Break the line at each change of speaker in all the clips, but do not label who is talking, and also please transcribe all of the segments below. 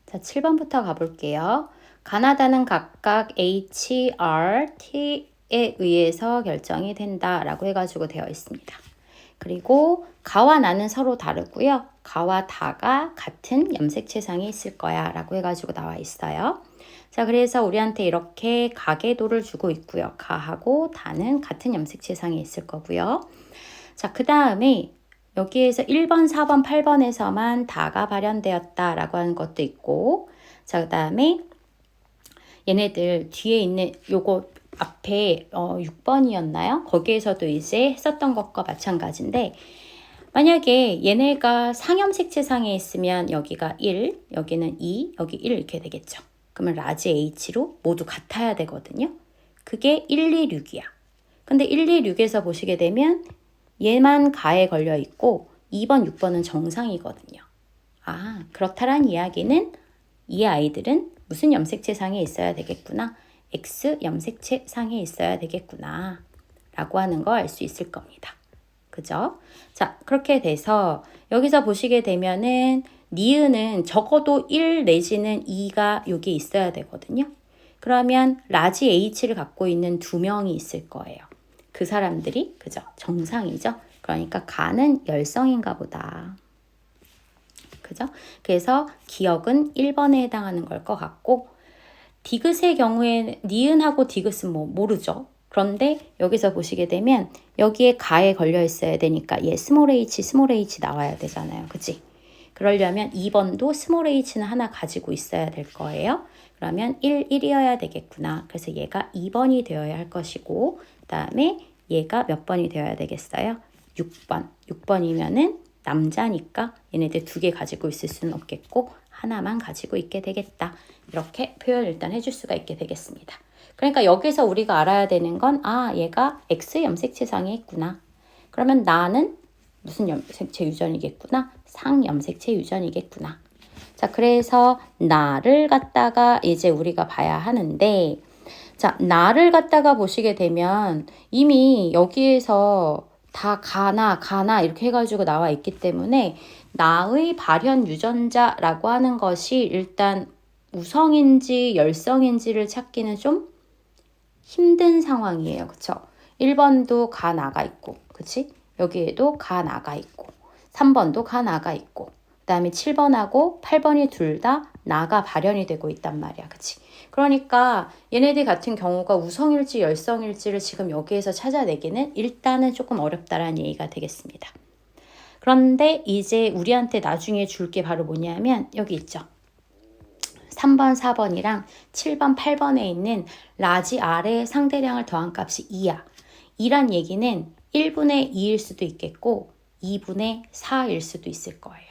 자, 7번부터 가볼게요. 가나다는 각각 H, R, T에 의해서 결정이 된다 라고 해가지고 되어 있습니다. 그리고 가와 나는 서로 다르고요. 가와 다가 같은 염색체상에 있을 거야 라고 해가지고 나와 있어요. 자, 그래서 우리한테 이렇게 가계도를 주고 있고요. 가하고 다는 같은 염색체상에 있을 거고요. 자, 그 다음에 여기에서 1번, 4번, 8번에서만 다가 발현되었다 라고 하는 것도 있고, 자, 그 다음에 얘네들 뒤에 있는 요거 앞에 6번이었나요? 거기에서도 이제 했었던 것과 마찬가지인데, 만약에 얘네가 상염색체상에 있으면 여기가 1, 여기는 2, 여기 1 이렇게 되겠죠. 그러면 라지 H로 모두 같아야 되거든요. 그게 1, 2, 6이야. 근데 1, 2, 6에서 보시게 되면 얘만 가에 걸려 있고 2번, 6번은 정상이거든요. 아, 그렇다란 이야기는 이 아이들은 무슨 염색체상에 있어야 되겠구나. X 염색체상에 있어야 되겠구나. 라고 하는 거 알 수 있을 겁니다. 그죠? 자, 그렇게 돼서 여기서 보시게 되면은 니은은 적어도 1 내지는 2가 여기 있어야 되거든요. 그러면 라지 H를 갖고 있는 2명이 있을 거예요. 그 사람들이 그죠? 정상이죠. 그러니까 가는 열성인가 보다. 그죠? 그래서 기억은 1번에 해당하는 걸 것 같고, 디귿의 경우에 니은하고 디귿은 뭐 모르죠. 그런데 여기서 보시게 되면 여기에 가에 걸려 있어야 되니까 얘 스몰 h 나와야 되잖아요. 그치? 그러려면 2번도 스몰 h는 하나 가지고 있어야 될 거예요. 그러면 1이어야 되겠구나. 그래서 얘가 2번이 되어야 할 것이고, 그 다음에 얘가 몇 번이 되어야 되겠어요? 6번. 6번이면은 남자니까 얘네들 2개 가지고 있을 수는 없겠고 하나만 가지고 있게 되겠다. 이렇게 표현 일단 해줄 수가 있게 되겠습니다. 그러니까 여기서 우리가 알아야 되는 건 얘가 X 염색체상에 있구나. 그러면 나는 무슨 염색체 유전이겠구나? 상 염색체 유전이겠구나. 자, 그래서 나를 갖다가 이제 우리가 봐야 하는데, 자, 나를 갖다가 보시게 되면 이미 여기에서 다 가나 이렇게 해가지고 나와 있기 때문에 나의 발현 유전자라고 하는 것이 일단 우성인지 열성인지를 찾기는 좀 힘든 상황이에요. 그쵸? 1번도 가 나가 있고, 그치? 여기에도 가 나가 있고, 3번도 가 나가 있고, 그 다음에 7번하고 8번이 둘 다 나가 발현이 되고 있단 말이야. 그치? 그러니까 얘네들 같은 경우가 우성일지 열성일지를 지금 여기에서 찾아내기는 일단은 조금 어렵다라는 얘기가 되겠습니다. 그런데 이제 우리한테 나중에 줄 게 바로 뭐냐면 여기 있죠. 3번, 4번이랑 7번, 8번에 있는 라지 R의 상대량을 더한 값이 2야. 2란 얘기는 1분의 2일 수도 있겠고 2분의 4일 수도 있을 거예요.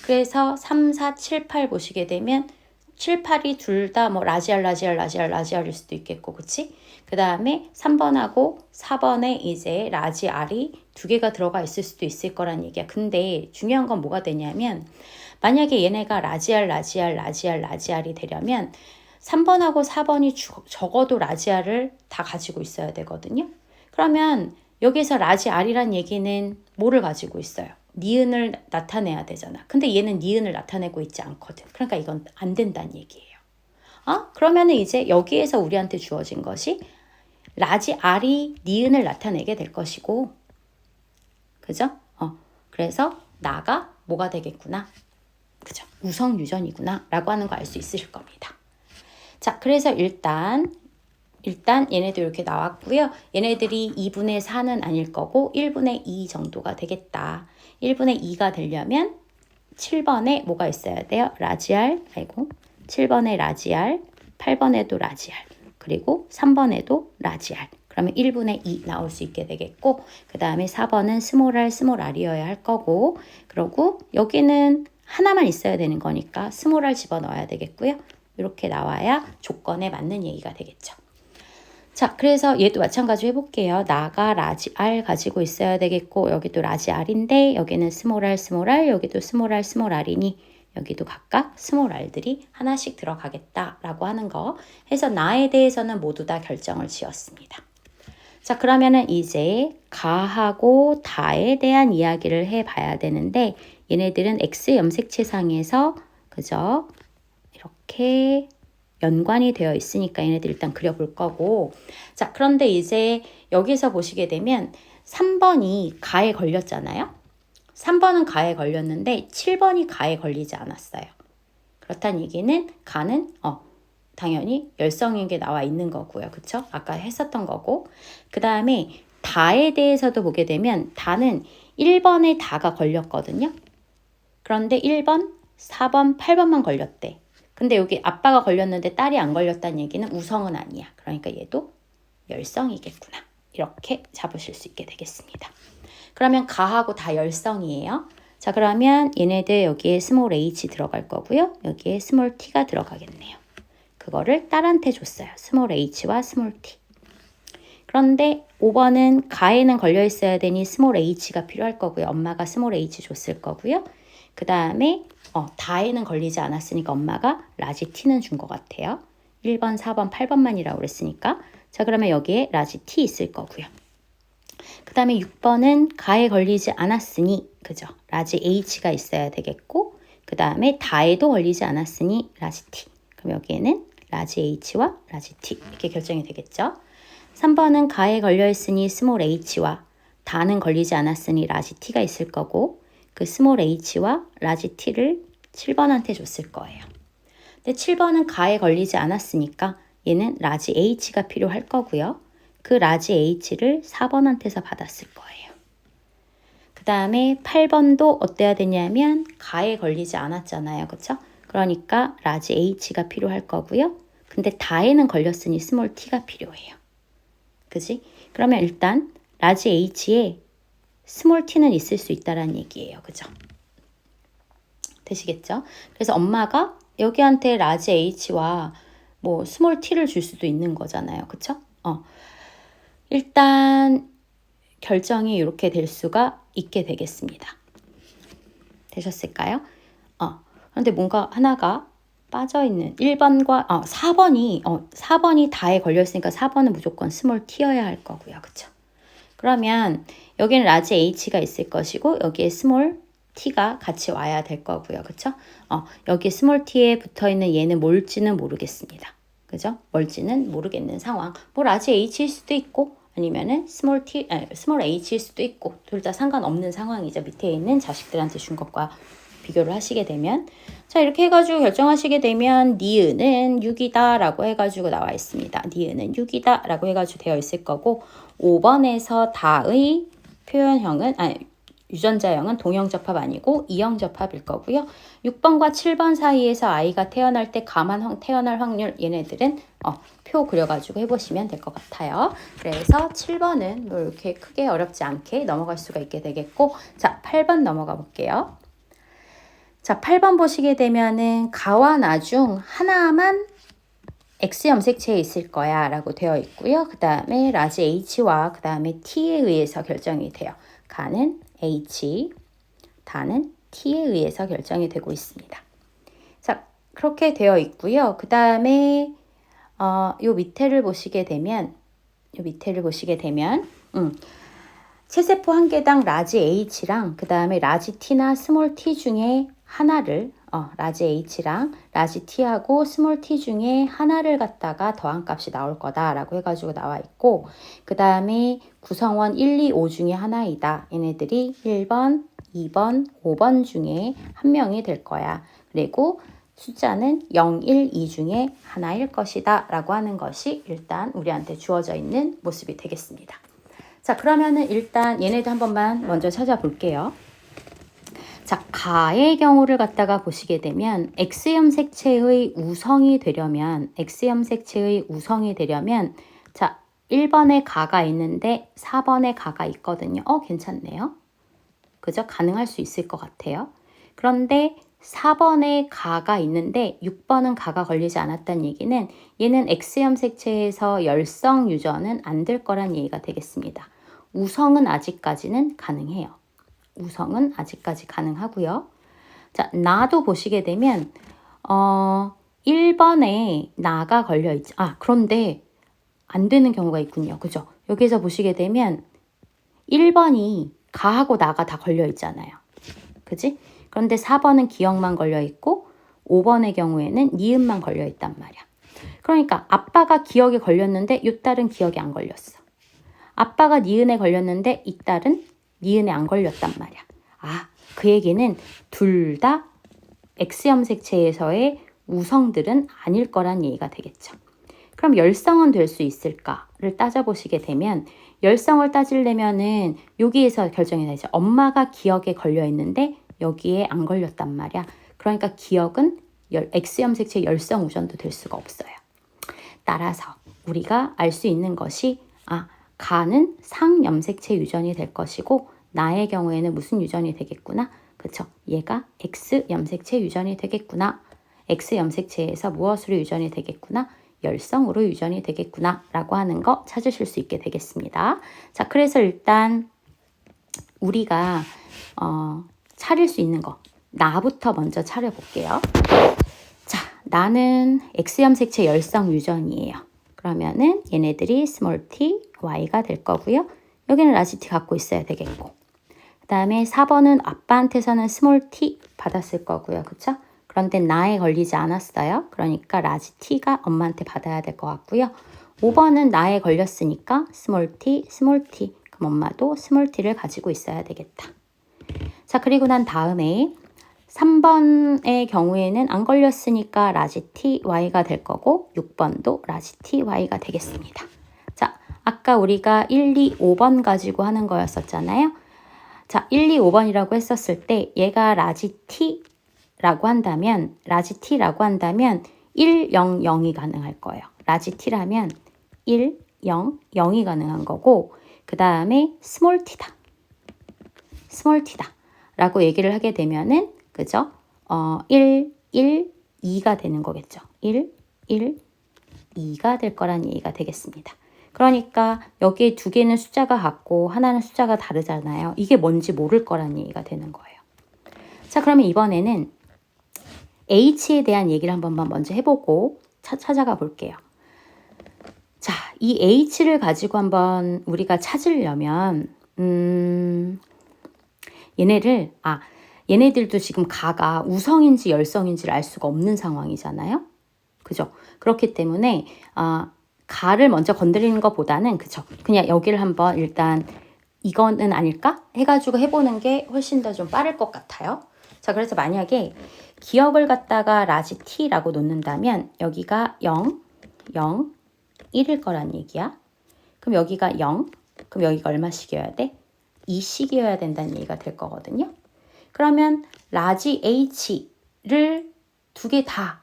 그래서 3, 4, 7, 8 보시게 되면 7, 8이 둘 다 뭐 라지알일 수도 있겠고, 그치? 그 다음에 3번하고 4번에 이제 라지 R이 2개가 들어가 있을 수도 있을 거란 얘기야. 근데 중요한 건 뭐가 되냐면 만약에 얘네가 라지알이 되려면 3번하고 4번이 적어도 라지알을 다 가지고 있어야 되거든요. 그러면 여기서 라지알이란 얘기는 뭐를 가지고 있어요? 니은을 나타내야 되잖아. 근데 얘는 니은을 나타내고 있지 않거든. 그러니까 이건 안 된다는 얘기예요. 그러면은 이제 여기에서 우리한테 주어진 것이 라지 R이 니은을 나타내게 될 것이고, 그죠? 그래서 나가 뭐가 되겠구나. 그죠? 우성 유전이구나 라고 하는 거 알 수 있으실 겁니다. 자, 그래서 일단 얘네들 이렇게 나왔고요. 얘네들이 2분의 4는 아닐 거고 1분의 2 정도가 되겠다. 1분의 2가 되려면 7번에 뭐가 있어야 돼요? 라지알, 7번에 라지알, 8번에도 라지알, 그리고 3번에도 라지알. 그러면 1분의 2 나올 수 있게 되겠고, 그 다음에 4번은 스몰 R이어야 할 거고, 그리고 여기는 하나만 있어야 되는 거니까 스몰 R 집어넣어야 되겠고요. 이렇게 나와야 조건에 맞는 얘기가 되겠죠. 자, 그래서 얘도 마찬가지로 해볼게요. 나가 라지 R 가지고 있어야 되겠고, 여기도 라지 R인데 여기는 스몰 R, 여기도 스몰 R이니 여기도 각각 스몰 R들이 하나씩 들어가겠다라고 하는 거 해서 나에 대해서는 모두 다 결정을 지었습니다. 자, 그러면은 이제 가하고 다에 대한 이야기를 해봐야 되는데 얘네들은 X 염색체상에서 그죠? 이렇게 연관이 되어 있으니까 얘네들 일단 그려볼 거고. 자, 그런데 이제 여기서 보시게 되면 3번이 가에 걸렸잖아요. 3번은 가에 걸렸는데 7번이 가에 걸리지 않았어요. 그렇다는 얘기는 가는 당연히 열성인 게 나와 있는 거고요. 그쵸? 아까 했었던 거고. 그 다음에 다에 대해서도 보게 되면 다는 1번에 다가 걸렸거든요. 그런데 1번, 4번, 8번만 걸렸대. 근데 여기 아빠가 걸렸는데 딸이 안 걸렸다는 얘기는 우성은 아니야. 그러니까 얘도 열성이겠구나. 이렇게 잡으실 수 있게 되겠습니다. 그러면 가하고 다 열성이에요. 자, 그러면 얘네들 여기에 스몰 h 들어갈 거고요. 여기에 스몰 t가 들어가겠네요. 그거를 딸한테 줬어요. 스몰 h와 스몰 t. 그런데 5번은 가에는 걸려 있어야 되니 스몰 h가 필요할 거고요. 엄마가 스몰 h 줬을 거고요. 그 다음에 다에는 걸리지 않았으니까 엄마가 라지 t는 준 것 같아요. 1번, 4번, 8번만이라고 그랬으니까. 자, 그러면 여기에 라지 t 있을 거고요. 그 다음에 6번은 가에 걸리지 않았으니 그죠? 라지 h가 있어야 되겠고, 그 다음에 다에도 걸리지 않았으니 라지 t. 그럼 여기에는 라지 h와 라지 t 이렇게 결정이 되겠죠? 3번은 가에 걸려 있으니 스몰 h와 다는 걸리지 않았으니 라지 t가 있을 거고, 그 스몰 h와 라지 t를 7번한테 줬을 거예요. 근데 7번은 가에 걸리지 않았으니까 얘는 라지 h가 필요할 거고요. 그 라지 h를 4번한테서 받았을 거예요. 그 다음에 8번도 어때야 되냐면 가에 걸리지 않았잖아요. 그쵸? 그러니까 라지 h가 필요할 거고요. 근데 다에는 걸렸으니 스몰 t가 필요해요. 그지? 그러면 일단 라지 h에 스몰 t는 있을 수 있다는 얘기예요. 그죠? 되시겠죠? 그래서 엄마가 여기한테 라지 h와 뭐 스몰 t를 줄 수도 있는 거잖아요. 그쵸? 일단 결정이 이렇게 될 수가 있게 되겠습니다. 되셨을까요? 그런데 뭔가 하나가 빠져있는 1번과 4번이 다에 걸려있으니까 4번은 무조건 스몰 t여야 할 거고요. 그쵸? 그러면 여기는 라지 h가 있을 것이고 여기에 스몰 t가 같이 와야 될 거고요. 그쵸? 여기 스몰 t에 붙어있는 얘는 뭘지는 모르겠습니다. 그죠? 뭘지는 모르겠는 상황. 뭐 라지 h일 수도 있고 아니면은 스몰 h일 수도 있고 둘 다 상관없는 상황이죠. 밑에 있는 자식들한테 준 것과 비교를 하시게 되면 자 이렇게 해가지고 결정하시게 되면 니은은 6이다 라고 해가지고 나와 있습니다. 니은은 6이다 라고 해가지고 되어 있을 거고 5번에서 다의 표현형은 유전자형은 동형접합 아니고 이형접합일 거고요. 6번과 7번 사이에서 아이가 태어날 때 가만 태어날 확률 얘네들은 표 그려가지고 해보시면 될 것 같아요. 그래서 7번은 뭐 이렇게 크게 어렵지 않게 넘어갈 수가 있게 되겠고 자 8번 넘어가 볼게요. 자 8번 보시게 되면은 가와 나 중 하나만 X 염색체에 있을 거야 라고 되어 있고요. 그 다음에 라지 H와 그 다음에 T에 의해서 결정이 돼요. 가는 H, 다는 T에 의해서 결정이 되고 있습니다. 자, 그렇게 되어 있고요. 그 다음에 요 밑에를 보시게 되면 체세포 한 개당 라지 H랑 그 다음에 라지 T나 스몰 T 중에 하나를 라지 H랑 라지 T하고 스몰 T 중에 하나를 갖다가 더한 값이 나올 거다라고 해가지고 나와 있고 그 다음에 구성원 1, 2, 5 중에 하나이다. 얘네들이 1번, 2번, 5번 중에 한 명이 될 거야. 그리고 숫자는 0, 1, 2 중에 하나일 것이다 라고 하는 것이 일단 우리한테 주어져 있는 모습이 되겠습니다. 자 그러면은 일단 얘네들 한 번만 먼저 찾아볼게요. 자, 가의 경우를 갖다가 보시게 되면 X염색체의 우성이 되려면 자, 1번에 가가 있는데 4번에 가가 있거든요. 괜찮네요. 그죠? 가능할 수 있을 것 같아요. 그런데 4번에 가가 있는데 6번은 가가 걸리지 않았다는 얘기는 얘는 X염색체에서 열성 유전은 안 될 거란 얘기가 되겠습니다. 우성은 아직까지는 가능해요. 우성은 아직까지 가능하고요. 자, 나도 보시게 되면 1번에 나가 걸려있지. 그런데 안 되는 경우가 있군요. 그죠? 여기서 보시게 되면 1번이 가하고 나가 다 걸려있잖아요. 그지? 그런데 4번은 기억만 걸려있고 5번의 경우에는 니은만 걸려 있단 말이야. 그러니까 아빠가 기억에 걸렸는데 이 딸은 기억에 안 걸렸어. 아빠가 니은에 걸렸는데 이 딸은 니은에 안 걸렸단 말이야. 아, 그 얘기는 둘 다 X염색체에서의 우성들은 아닐 거란 얘기가 되겠죠. 그럼 열성은 될 수 있을까를 따져보시게 되면 열성을 따지려면은 여기에서 결정이 나죠. 엄마가 기억에 걸려 있는데 여기에 안 걸렸단 말이야. 그러니까 기억은 X염색체 열성 우전도 될 수가 없어요. 따라서 우리가 알 수 있는 것이 가는 상염색체 유전이 될 것이고 나의 경우에는 무슨 유전이 되겠구나. 그쵸? 얘가 X염색체 유전이 되겠구나. X염색체에서 무엇으로 유전이 되겠구나. 열성으로 유전이 되겠구나 라고 하는 거 찾으실 수 있게 되겠습니다. 자, 그래서 일단 우리가 차릴 수 있는 거 나부터 먼저 차려볼게요. 자, 나는 X염색체 열성 유전이에요. 그러면은 얘네들이 스몰 t, y가 될 거고요. 여기는 라지 t 갖고 있어야 되겠고 그 다음에 4번은 아빠한테서는 스몰 t 받았을 거고요. 그쵸? 그런데 나에 걸리지 않았어요. 그러니까 라지 t가 엄마한테 받아야 될 것 같고요. 5번은 나에 걸렸으니까 스몰 t, 스몰 t. 그럼 엄마도 스몰 t를 가지고 있어야 되겠다. 자, 그리고 난 다음에 3번의 경우에는 안 걸렸으니까 라지 t, y가 될 거고 6번도 라지 t, y가 되겠습니다. 자, 아까 우리가 1, 2, 5번 가지고 하는 거였었잖아요. 자, 1, 2, 5번이라고 했었을 때 얘가 라지 t라고 한다면 1, 0, 0이 가능할 거예요. 라지 t라면 1, 0, 0이 가능한 거고 그 다음에 스몰 t다. 스몰 t다 라고 얘기를 하게 되면은 그죠? 1, 1, 2가 되는 거겠죠. 1, 1, 2가 될 거란 얘기가 되겠습니다. 그러니까 여기에 두 개는 숫자가 같고 하나는 숫자가 다르잖아요. 이게 뭔지 모를 거란 얘기가 되는 거예요. 자, 그러면 이번에는 H에 대한 얘기를 한번만 먼저 해보고 찾아가 볼게요. 자, 이 H를 가지고 한번 우리가 찾으려면 얘네들도 지금 가가 우성인지 열성인지를 알 수가 없는 상황이잖아요. 그죠? 그렇기 때문에 가를 먼저 건드리는 것보다는 그죠? 그냥 여기를 한번 일단 이거는 아닐까? 해가지고 해보는 게 훨씬 더 좀 빠를 것 같아요. 자, 그래서 만약에 기억을 갖다가 라지 t라고 놓는다면 여기가 0, 0, 1일 거란 얘기야. 그럼 여기가 0, 그럼 여기가 얼마씩이어야 돼? 2씩이어야 된다는 얘기가 될 거거든요. 그러면 라지 h를 두 개 다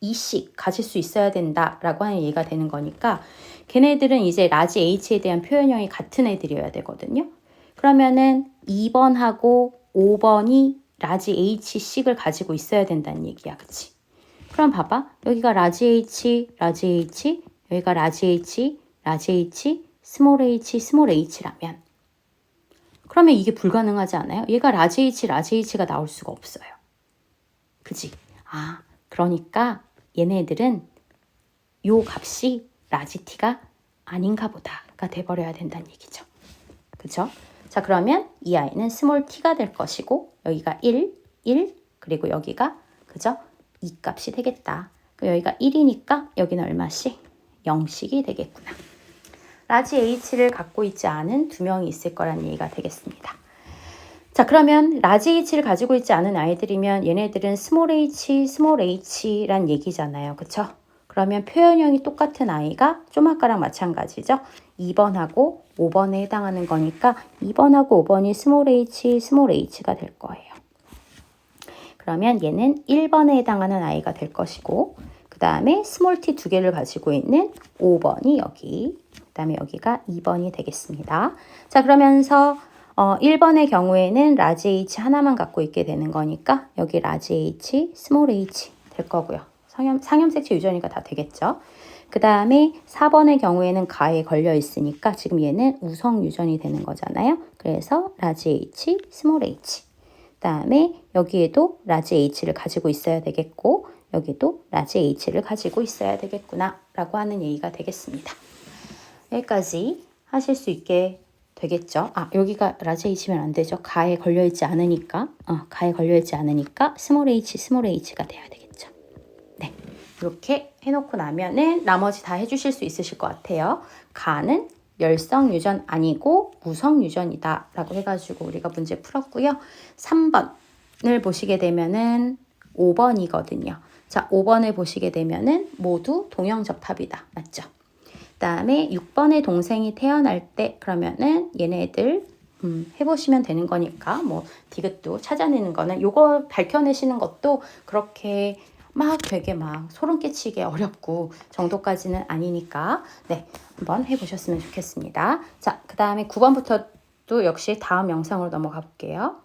2씩 가질 수 있어야 된다라고 하는 얘기가 되는 거니까 걔네들은 이제 라지 h에 대한 표현형이 같은 애들이어야 되거든요. 그러면은 2번하고 5번이 라지 h씩을 가지고 있어야 된다는 얘기야. 그치? 그럼 봐봐. 여기가 라지 h, 라지 h, 여기가 라지 h, 라지 h, 스몰 h, 스몰 h라면 그러면 이게 불가능하지 않아요? 얘가 라지 h, 라지 h가 나올 수가 없어요. 그치? 그러니까 얘네들은 요 값이 라지 t가 아닌가 보다가 돼버려야 된다는 얘기죠. 그쵸? 자, 그러면 이 아이는 스몰 t가 될 것이고 여기가 1, 1 그리고 여기가 그죠? 2 값이 되겠다. 그럼 여기가 1이니까 여기는 얼마씩? 0씩이 되겠구나. 라지 h를 갖고 있지 않은 두 명이 있을 거란 얘기가 되겠습니다. 자, 그러면 라지 h를 가지고 있지 않은 아이들이면 얘네들은 스몰 h, 스몰 h란 얘기잖아요. 그쵸? 그러면 표현형이 똑같은 아이가 좀 아까랑 마찬가지죠. 2번하고 5번에 해당하는 거니까 2번하고 5번이 스몰 h, 스몰 h가 될 거예요. 그러면 얘는 1번에 해당하는 아이가 될 것이고 그 다음에 스몰 t 두 개를 가지고 있는 5번이 여기 그 다음에 여기가 2번이 되겠습니다. 자, 그러면서 1번의 경우에는 라지 h 하나만 갖고 있게 되는 거니까 여기 라지 h, 스몰 h 될 거고요. 상염색체 유전이가 다 되겠죠. 그 다음에 4번의 경우에는 가에 걸려 있으니까 지금 얘는 우성 유전이 되는 거잖아요. 그래서 라지 h, 스몰 h. 그 다음에 여기에도 라지 h를 가지고 있어야 되겠고 여기도 라지 h를 가지고 있어야 되겠구나 라고 하는 얘기가 되겠습니다. 여기까지 하실 수 있게 되겠죠. 아, 여기가 라지 h면 안 되죠. 가에 걸려있지 않으니까. 가에 걸려있지 않으니까 스몰 h가 돼야 되겠죠. 네. 이렇게 해놓고 나면은 나머지 다 해주실 수 있으실 것 같아요. 가는 열성 유전 아니고 무성 유전이다 라고 해가지고 우리가 문제 풀었고요. 3번을 보시게 되면은 5번이거든요. 자, 5번을 보시게 되면은 모두 동형접합이다. 맞죠? 그 다음에 6번의 동생이 태어날 때 그러면은 얘네들 해보시면 되는 거니까 뭐 디귿도 찾아내는 거는 요거 밝혀내시는 것도 그렇게 막 되게 막 소름 끼치게 어렵고 정도까지는 아니니까 네, 한번 해보셨으면 좋겠습니다. 자, 그 다음에 9번부터도 역시 다음 영상으로 넘어가 볼게요.